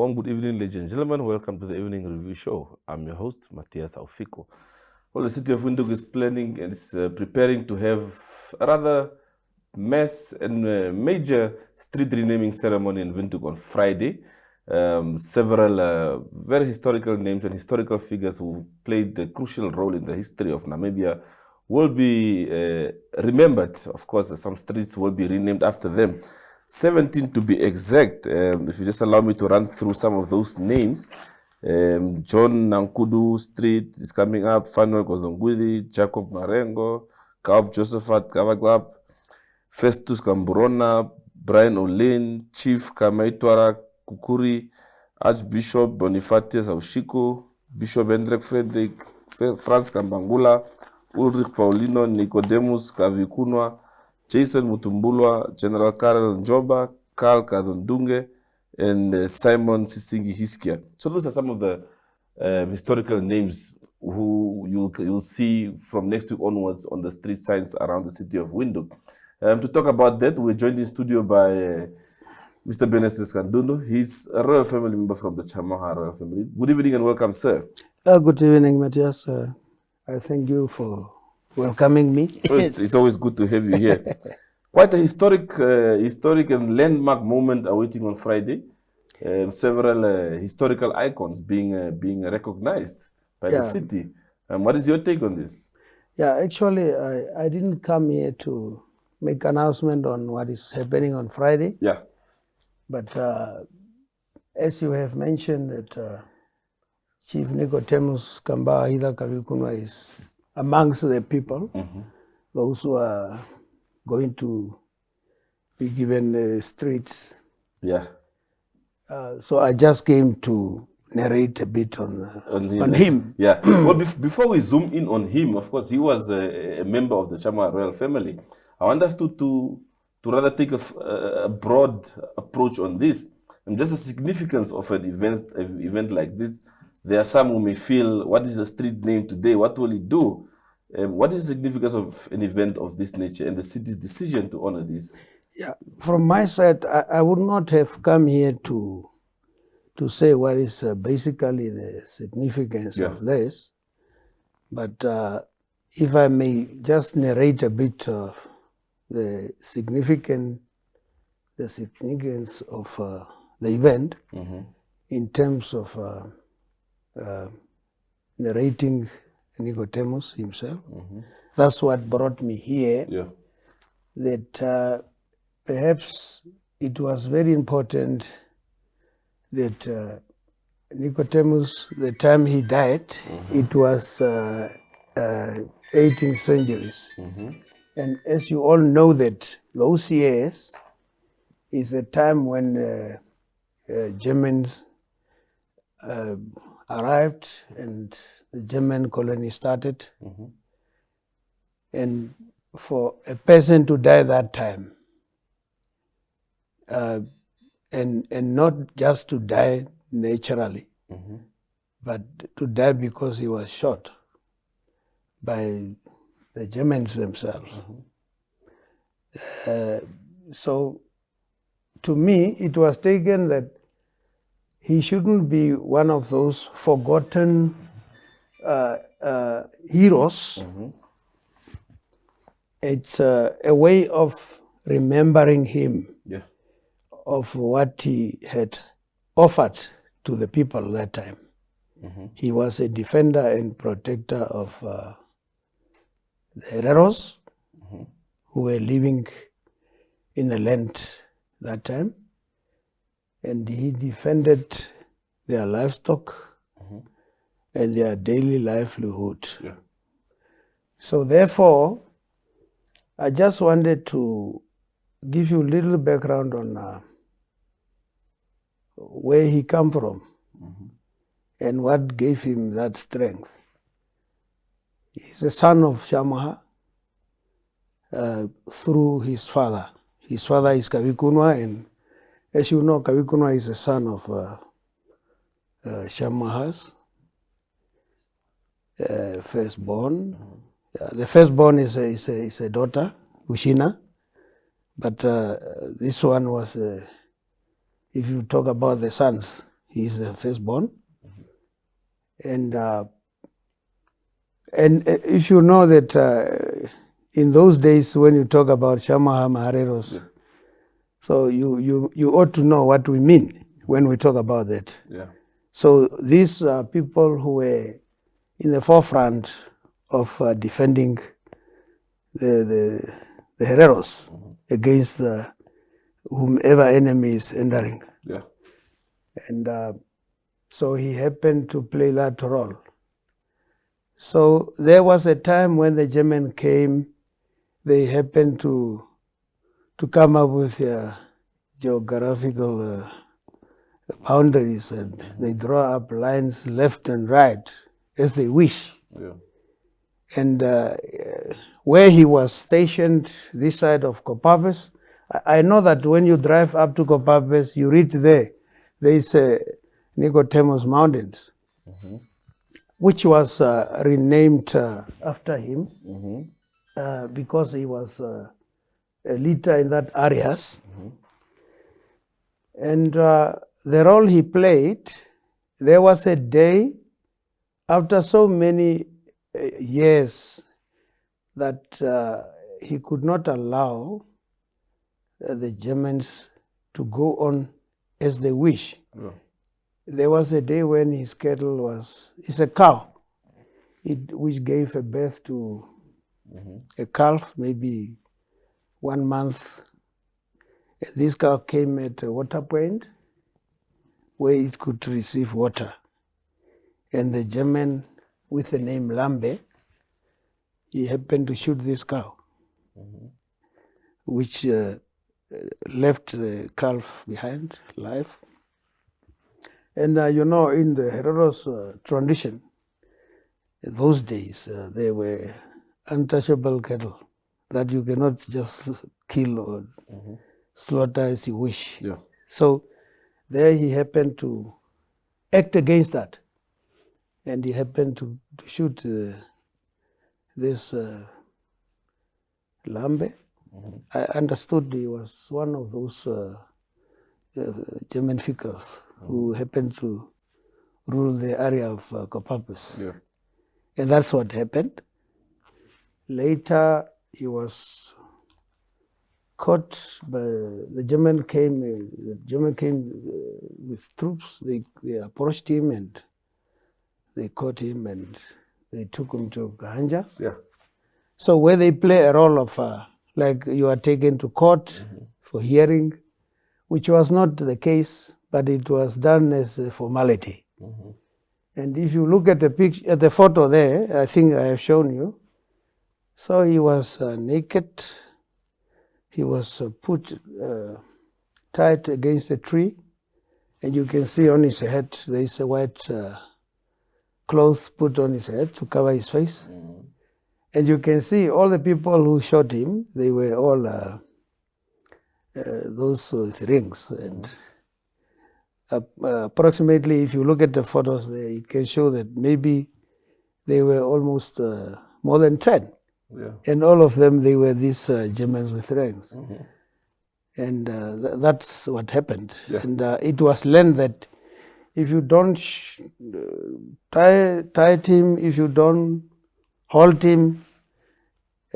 warm good evening, ladies and gentlemen. Welcome to the Evening Review Show. I'm your host, Matthias Aufiko. Well, the City of WIndhoek is planning and is preparing to have a rather mass and major street renaming ceremony in Windhoek on Friday. Several very historical names and historical figures who played a crucial role in the history of Namibia will be remembered. Of course, some streets will be renamed after them. 17 to be exact. If you just allow me to run through some of those names. John Nankudu Street is coming up, Fanuel Gozongwili, Jacob Marengo, Kaub Josephat Kavaglap, Festus Kamburona, Brian Olin, Chief Kamaitwara Kukuri, Archbishop Bonifacius Aushiko, Bishop Hendrik Frederick, Franz Kambangula, Ulrich Paulino, Nicodemus Kavikunwa, Jason Mutumbulwa, General Karel Njoba, Karl Kadundunge, and Simon Sisingi Hiskia. So those are some of the historical names who you'll see from next week onwards on the street signs around the city of Windhoek. To talk about that, we're joined in studio by Mr. Benestus Kandundu. He's a royal family member from the Tjamuaha Royal Family. Good evening and welcome, sir. Good evening, Matthias. I thank you for welcoming me. It's always good to have you here. Quite a historic and landmark moment awaiting on Friday. Several historical icons being recognized by the city. What is your take on this? Yeah, actually, I didn't come here to make announcement on what is happening on Friday. Yeah. But as you have mentioned that Chief Nicodemus Kambahida Kavikunwa is amongst the people, those who are going to be given streets. Yeah. So I just came to narrate a bit on him. Yeah. Well, before we zoom in on him, of course, he was a member of the Tjamuaha Royal Family. I want us to rather take a broad approach on this. And just the significance of an event like this. There are some who may feel, what is a street name today? What will it do? What is the significance of an event of this nature and the city's decision to honor this? Yeah, from my side, I would not have come here to say what is basically the significance of this. But if I may just narrate a bit of the significance of the event in terms of narrating Nicodemus himself. That's what brought me here. Yeah. That perhaps it was very important that Nicodemus, the time he died, it was 18th centuries. And as you all know that those years is the time when Germans arrived and the German colony started. And for a person to die that time, and not just to die naturally, but to die because he was shot by the Germans themselves. So to me, it was taken that he shouldn't be one of those forgotten heroes. It's a way of remembering him, of what he had offered to the people that time. He was a defender and protector of the Hereros who were living in the land that time. And he defended their livestock and their daily livelihood. So therefore, I just wanted to give you a little background on where he come from and what gave him that strength. He's a son of Tjamuaha through his father. His father is Kavikunwa, and as you know, Kavikunwa is a son of Tjamuahas, firstborn. The firstborn is a daughter, Ushina, but this one was, if you talk about the sons, He's the firstborn. And if you know that in those days when you talk about Tjamuaha Mahareros, so you ought to know what we mean when we talk about that. Yeah. So these are people who were in the forefront of defending the Hereros against whomever enemy is entering. Yeah. And so he happened to play that role. So there was a time when the German came, they happened to come up with geographical boundaries, and they draw up lines left and right as they wish. Yeah. And where he was stationed, this side of Kopapes, I know that when you drive up to Kopapes, you reach there is Nicodemus Mountains, which was renamed after him because he was a leader in that areas. And the role he played, there was a day after so many years that he could not allow the Germans to go on as they wish. Yeah. There was a day when his cattle it's a cow, which gave a birth to a calf, maybe 1 month. And this cow came at a water point where it could receive water. And the German, with the name Lambe, he happened to shoot this cow, which left the calf behind, alive. And you know, in the Hereros tradition, in those days, they were untouchable cattle that you cannot just kill or slaughter as you wish. Yeah. So there he happened to act against that. And he happened to shoot this Lambe. I understood he was one of those German figures who happened to rule the area of Kopapes. Yeah. And that's what happened. Later, he was caught by the German came. With troops. They approached him and they caught him and they took him to Gahanja. Yeah. So where they play a role of like you are taken to court for hearing, which was not the case, but it was done as a formality. And if you look at the picture, at the photo there, I think I have shown you. So he was naked. He was put tight against a tree, and you can see on his head there is a white cloth put on his head to cover his face. And you can see all the people who shot him, they were all those with rings. And approximately, if you look at the photos there, it can show that maybe they were almost more than 10. Yeah. And all of them, they were these Germans with rings. And that's what happened. Yeah. And it was learned that if you don't tie him, if you don't hold him,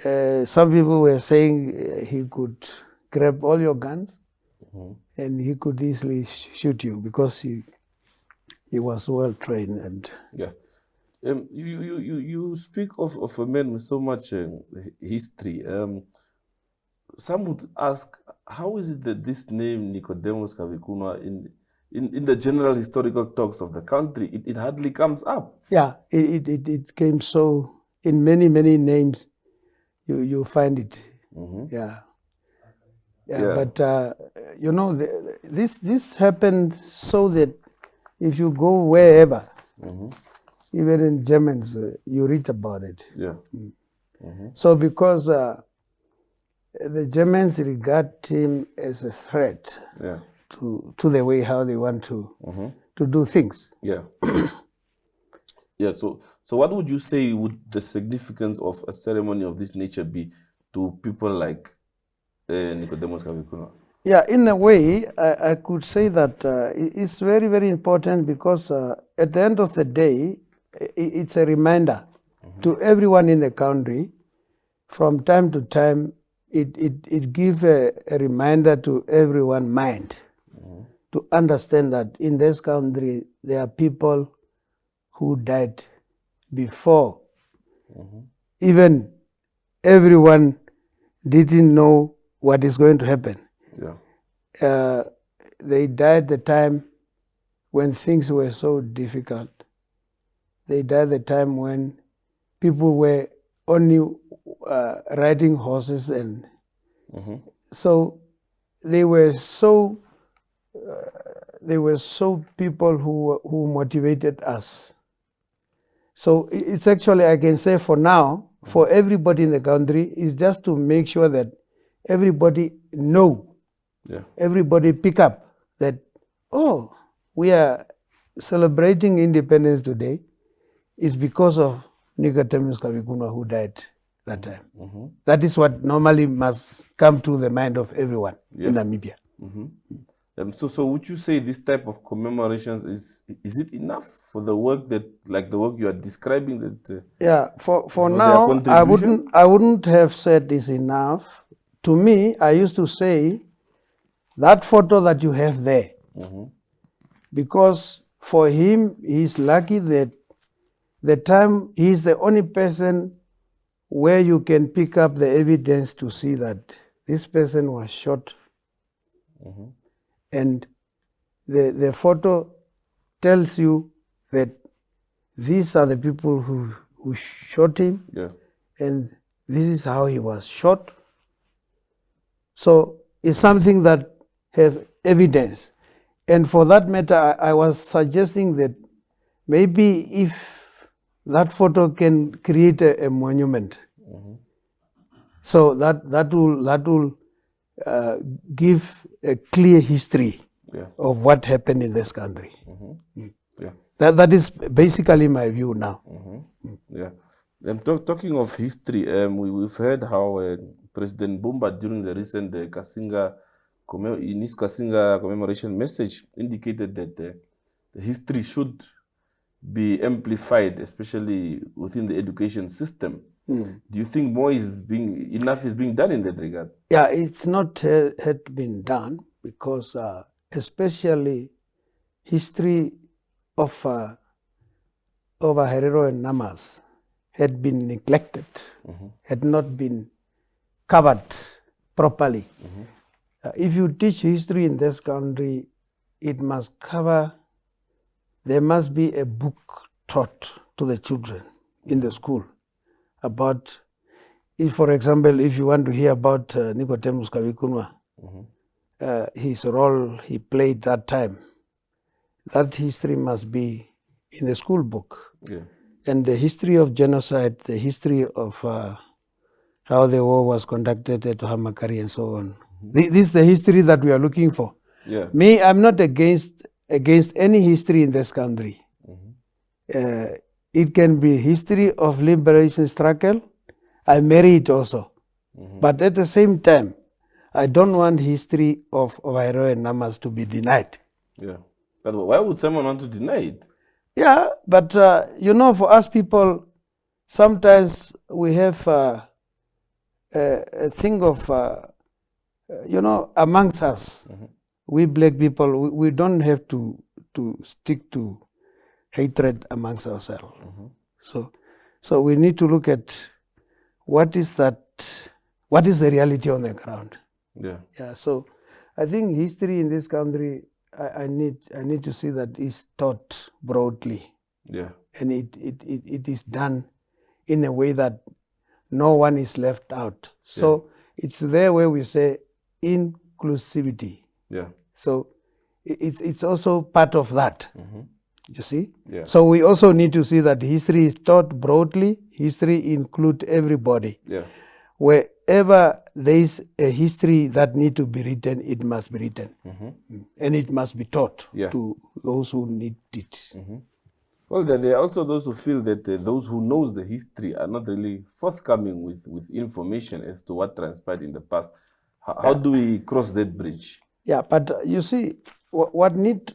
some people were saying he could grab all your guns and he could easily shoot you because he was well trained. And yeah. You speak of a man with so much history. Some would ask, how is it that this name Nicodemus Kavikunwa in the general historical talks of the country, it hardly comes up? Yeah, it came so in many names. You find it. Yeah. But you know, this happened so that if you go wherever, even in Germans, you read about it. Yeah. So because the Germans regard him as a threat to the way how they want to do things. Yeah. Yeah. So what would you say would the significance of a ceremony of this nature be to people like Nicodemus Kavikunwa? Yeah, in a way, I could say that it's very, very important because at the end of the day, it's a reminder to everyone in the country. From time to time, it gives a reminder to everyone's mind to understand that in this country, there are people who died before. Even everyone didn't know what is going to happen. Yeah. They died the time when things were so difficult. They died the time when people were only riding horses, and so they were so people who motivated us. So it's actually, I can say for now, for everybody in the country, is just to make sure that everybody know, everybody pick up that, oh, we are celebrating independence today is because of Tjamuaha Royal who died that time. That is what normally must come to the mind of everyone in Namibia. So would you say this type of commemorations is it enough for the work that, like the work you are describing, that yeah, for now I wouldn't have said is enough. To me, I used to say that photo that you have there, because for him, he's lucky that the time he's the only person where you can pick up the evidence to see that this person was shot. And the photo tells you that these are the people who shot him, and this is how he was shot. So it's something that has evidence. And for that matter, I was suggesting that maybe if that photo can create a monument, so that will give a clear history of what happened in this country. That is basically my view now. Talking of history, we've heard how President Bumba during the recent in his Kasinga commemoration message indicated that the history should be amplified, especially within the education system. Do you think enough is being done in that regard? Yeah, it's not had been done because especially history of Herero and Namas had been neglected, had not been covered properly. If you teach history in this country, it must cover, there must be a book taught to the children in the school about, if, for example, if you want to hear about Tjamuaha Royal, his role he played that time, that history must be in the school book. And the history of genocide, the history of how the war was conducted at Hamakari and so on. This is the history that we are looking for. Me, I'm not against any history in this country. It can be history of liberation struggle. I marry it also. But at the same time, I don't want history of Herero and Namas to be denied. But why would someone want to deny it? Yeah, but for us people, sometimes we have a thing of, amongst us, we black people, we don't have to stick to hatred amongst ourselves. So we need to look at what is the reality on the ground. So I think history in this country, I need to see that it's taught broadly. And it is done in a way that no one is left out. So it's there where we say inclusivity. So it's also part of that. You see? So we also need to see that history is taught broadly. History includes everybody. Wherever there is a history that needs to be written, it must be written. And it must be taught to those who need it. Well, there are also those who feel that those who knows the history are not really forthcoming with information as to what transpired in the past. How do we cross that bridge? Yeah, but you see, what need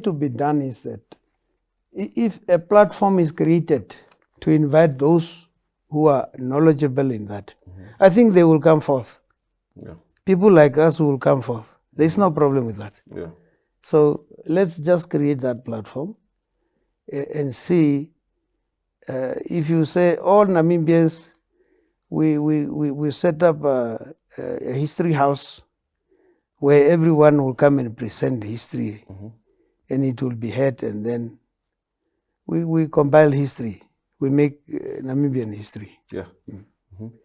to be done is that if a platform is created to invite those who are knowledgeable in that, I think they will come forth. Yeah. People like us will come forth. There's no problem with that. Yeah. So let's just create that platform and see if you say all Namibians, we set up a history house where everyone will come and present history, and it will be heard, and then we compile history. We make Namibian history. Yeah.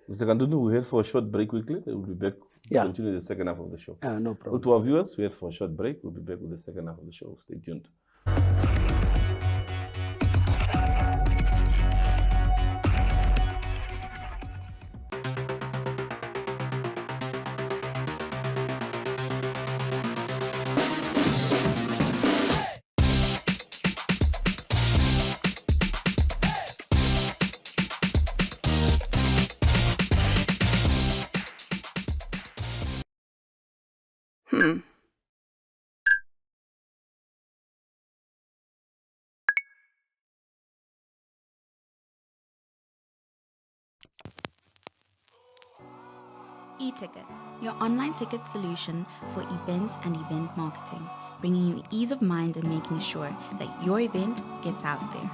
Mr. Kandundu, we head for a short break quickly. We'll be back to continue the second half of the show. No problem. Well, to our viewers, we head for a short break. We'll be back with the second half of the show. Stay tuned. E-ticket, your online ticket solution for events and event marketing, bringing you ease of mind and making sure that your event gets out there.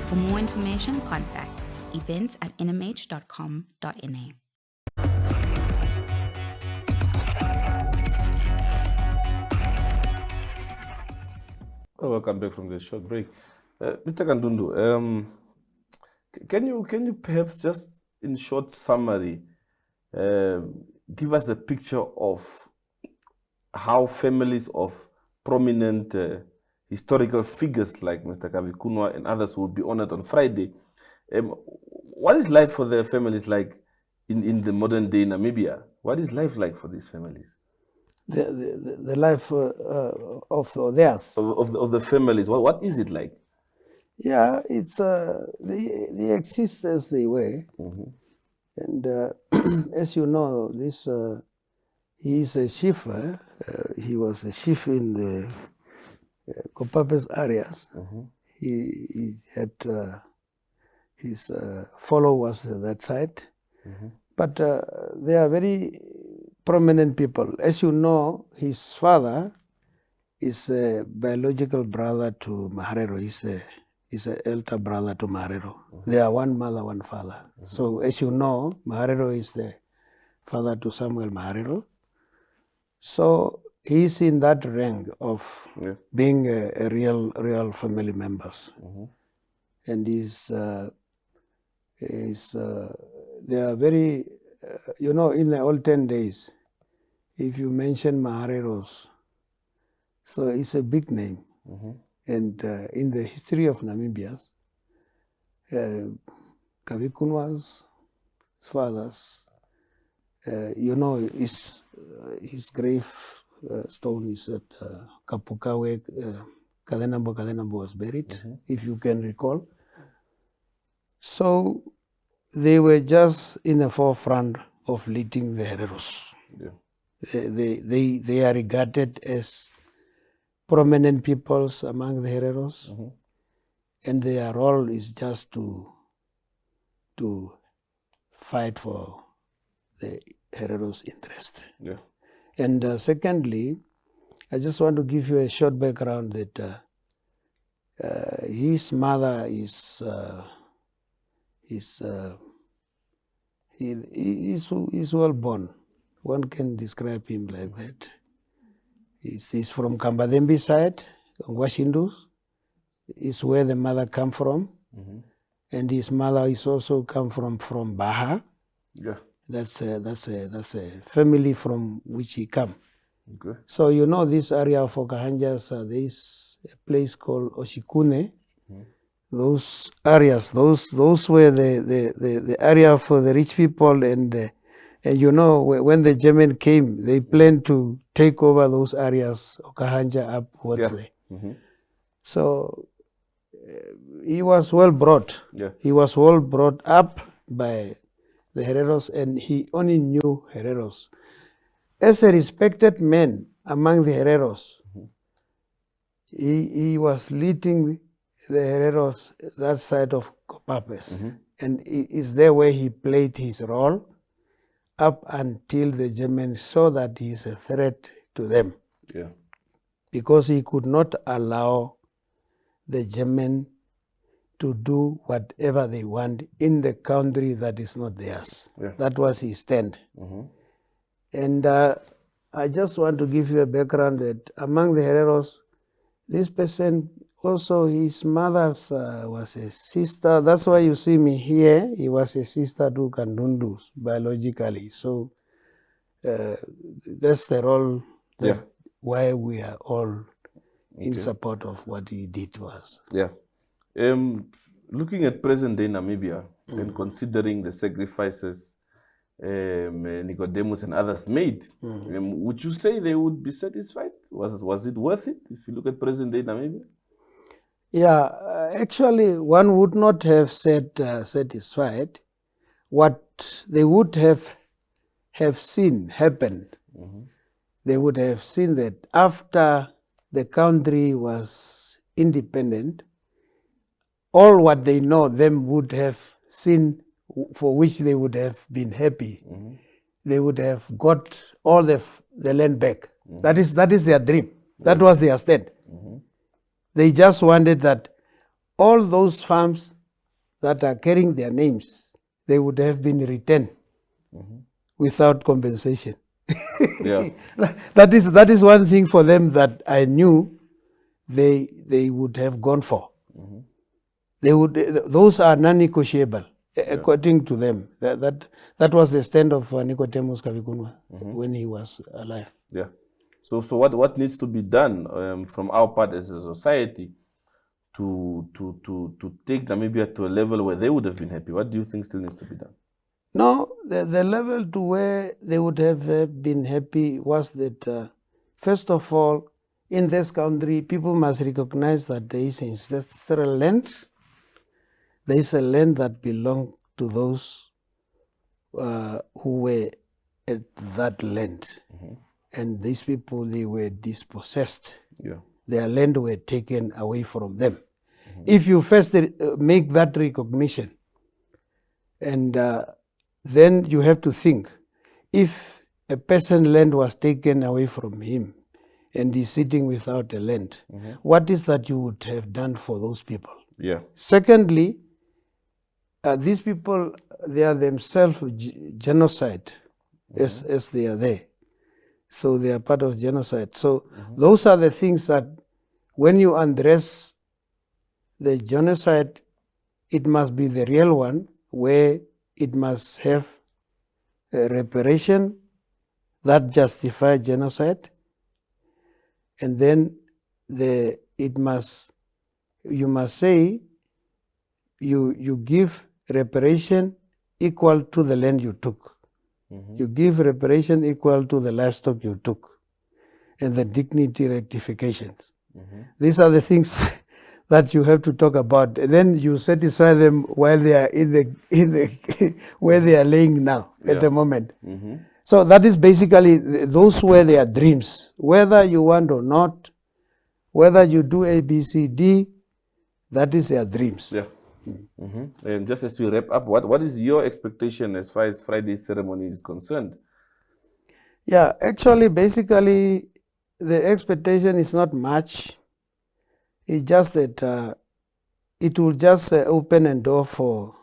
For more information, contact events@nmh.com.na. Welcome back from this short break. Mr. Kandundu, can you perhaps just in short summary give us a picture of how families of prominent historical figures like Mr. Kavikunwa and others will be honored on Friday? What is life for their families like in the modern day Namibia? What is life like for these families? The life of theirs. Of the families, what is it like? Yeah, it's they exist as they were, and as you know, this he is a chief. He was a chief in the Kopapes areas. He had his followers at that side, but they are very prominent people. As you know, his father is a biological brother to Maharero. He's an elder brother to Maharero. They are one mother, one father. So as you know, Maharero is the father to Samuel Maharero. So he's in that rank of being a real family members. And they are very, in the olden days, if you mention Mahareros, so it's a big name. And in the history of Namibia, Kavikunwa's fathers, his grave stone is at Kapuka where Kadenambo was buried, if you can recall. So they were just in the forefront of leading the Hereros. They are regarded as prominent peoples among the Hereros, and their role is just to fight for the Hereros' interest. And secondly, I just want to give you a short background that his mother is well born. One can describe him like that. He's from Kambadembe side, Washindus, is where the mother come from. And his mother is also come from Baha. That's a family from which he come. Okay. So you know this area of Okahanjas, there is a place called Oshikune. Those areas, those were the area for the rich people, and you know, when the German came, they planned to take over those areas, Okahanja upwards there. So he was well brought. He was well brought up by the Hereros, and he only knew Hereros. As a respected man among the Hereros, he was leading the Hereros that side of Kopapes. And it is there where he played his role up until the Germans saw that he is a threat to them. Because he could not allow the German to do whatever they want in the country that is not theirs. That was his stand. And I just want to give you a background that among the Hereros, this person also, his mother's was a sister. That's why you see me here. He was a sister to Kandundu biologically. So that's the role that why we are all in support of what he did to us. Looking at present-day Namibia and considering the sacrifices Nicodemus and others made, would you say they would be satisfied? Was it worth it if you look at present-day Namibia? Yeah, actually, one would not have said satisfied. What they would have seen happen, they would have seen that after the country was independent, all what they know them would have seen, for which they would have been happy. They would have got all the land back. That is their dream. That was their stand. They just wanted that all those farms that are carrying their names, they would have been returned without compensation. That is one thing for them that I knew they would have gone for. Those are non-negotiable, according to them. That was the stand of Nicodemus Kavikunwa when he was alive. So what needs to be done from our part as a society to take Namibia to a level where they would have been happy? What do you think still needs to be done? No, the level to where they would have been happy was that, first of all, in this country, people must recognize that there is ancestral land. There is a land that belonged to those who were at that land. And these people, they were dispossessed. Their land were taken away from them. If you first make that recognition, and then you have to think, if a person's land was taken away from him and he's sitting without a land, what is that you would have done for those people? Secondly, these people, they are themselves genocide as they are there. So they are part of genocide. So those are the things that when you address the genocide, it must be the real one, where it must have a reparation that justify genocide, and then you must say you give reparation equal to the land you took. You give reparation equal to the livestock you took, and the dignity rectifications. These are the things that you have to talk about. And then you satisfy them while they are in the where they are laying now at the moment. So that is basically, those were their dreams. Whether you want or not, whether you do A, B, C, D, that is their dreams. And just as we wrap up, what is your expectation as far as Friday's ceremony is concerned? Actually, basically, the expectation is not much. It's just that it will just open a door for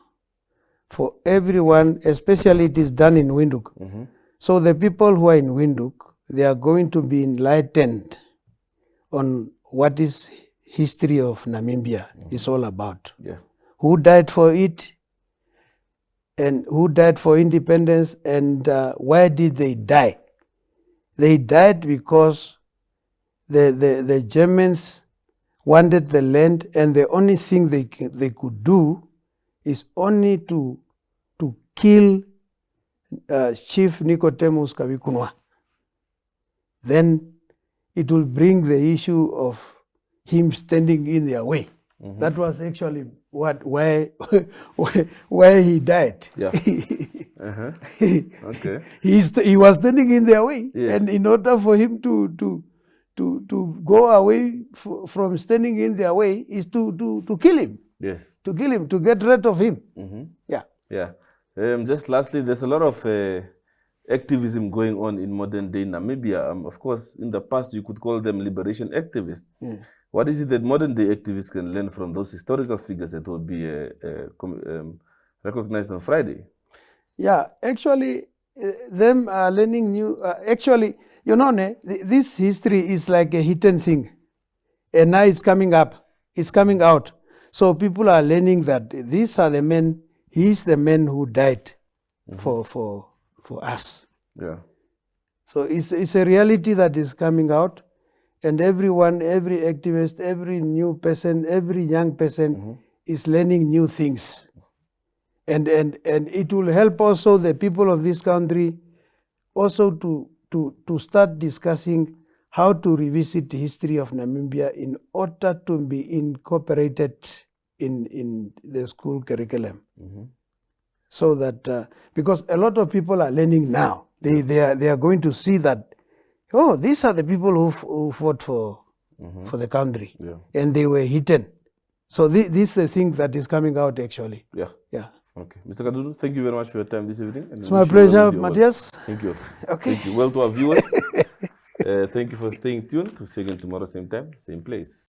everyone, especially it is done in Windhoek. So the people who are in Windhoek, they are going to be enlightened on what is history of Namibia is all about. Who died for it, and who died for independence, and why did they die? They died because the Germans wanted the land, and the only thing they could do is only to kill Chief Nicodemus Kabikunwa. Then it will bring the issue of him standing in their way. That was actually why he died. Yeah. Okay. He was standing in their way, Yes. and in order for him to go away from standing in their way is to kill him. Yes. To kill him, to get rid of him. Yeah. Yeah. Just lastly, there's a lot of activism going on in modern day Namibia. Of course, in the past, you could call them liberation activists. Yeah. What is it that modern day activists can learn from those historical figures that will be recognized on Friday? Yeah, actually, them are learning new. Actually, you know, this history is like a hidden thing, and now it's coming up. It's coming out. So people are learning that these are the men. He's the man who died for us. Yeah. So it's a reality that is coming out, and everyone, every activist, every new person, every young person is learning new things, and it will help also the people of this country also to start discussing how to revisit the history of Namibia in order to be incorporated in the school curriculum. So that because a lot of people are learning now, they are going to see that, oh, these are the people who fought for the country, and they were hidden. So this is the thing that is coming out actually. Yeah. Yeah. Okay. Mr. Kandundu, thank you very much for your time this evening. It's my pleasure, Matthias. Thank you. Okay. Thank you. Well, to our viewers, thank you for staying tuned. To see you again tomorrow, same time, same place.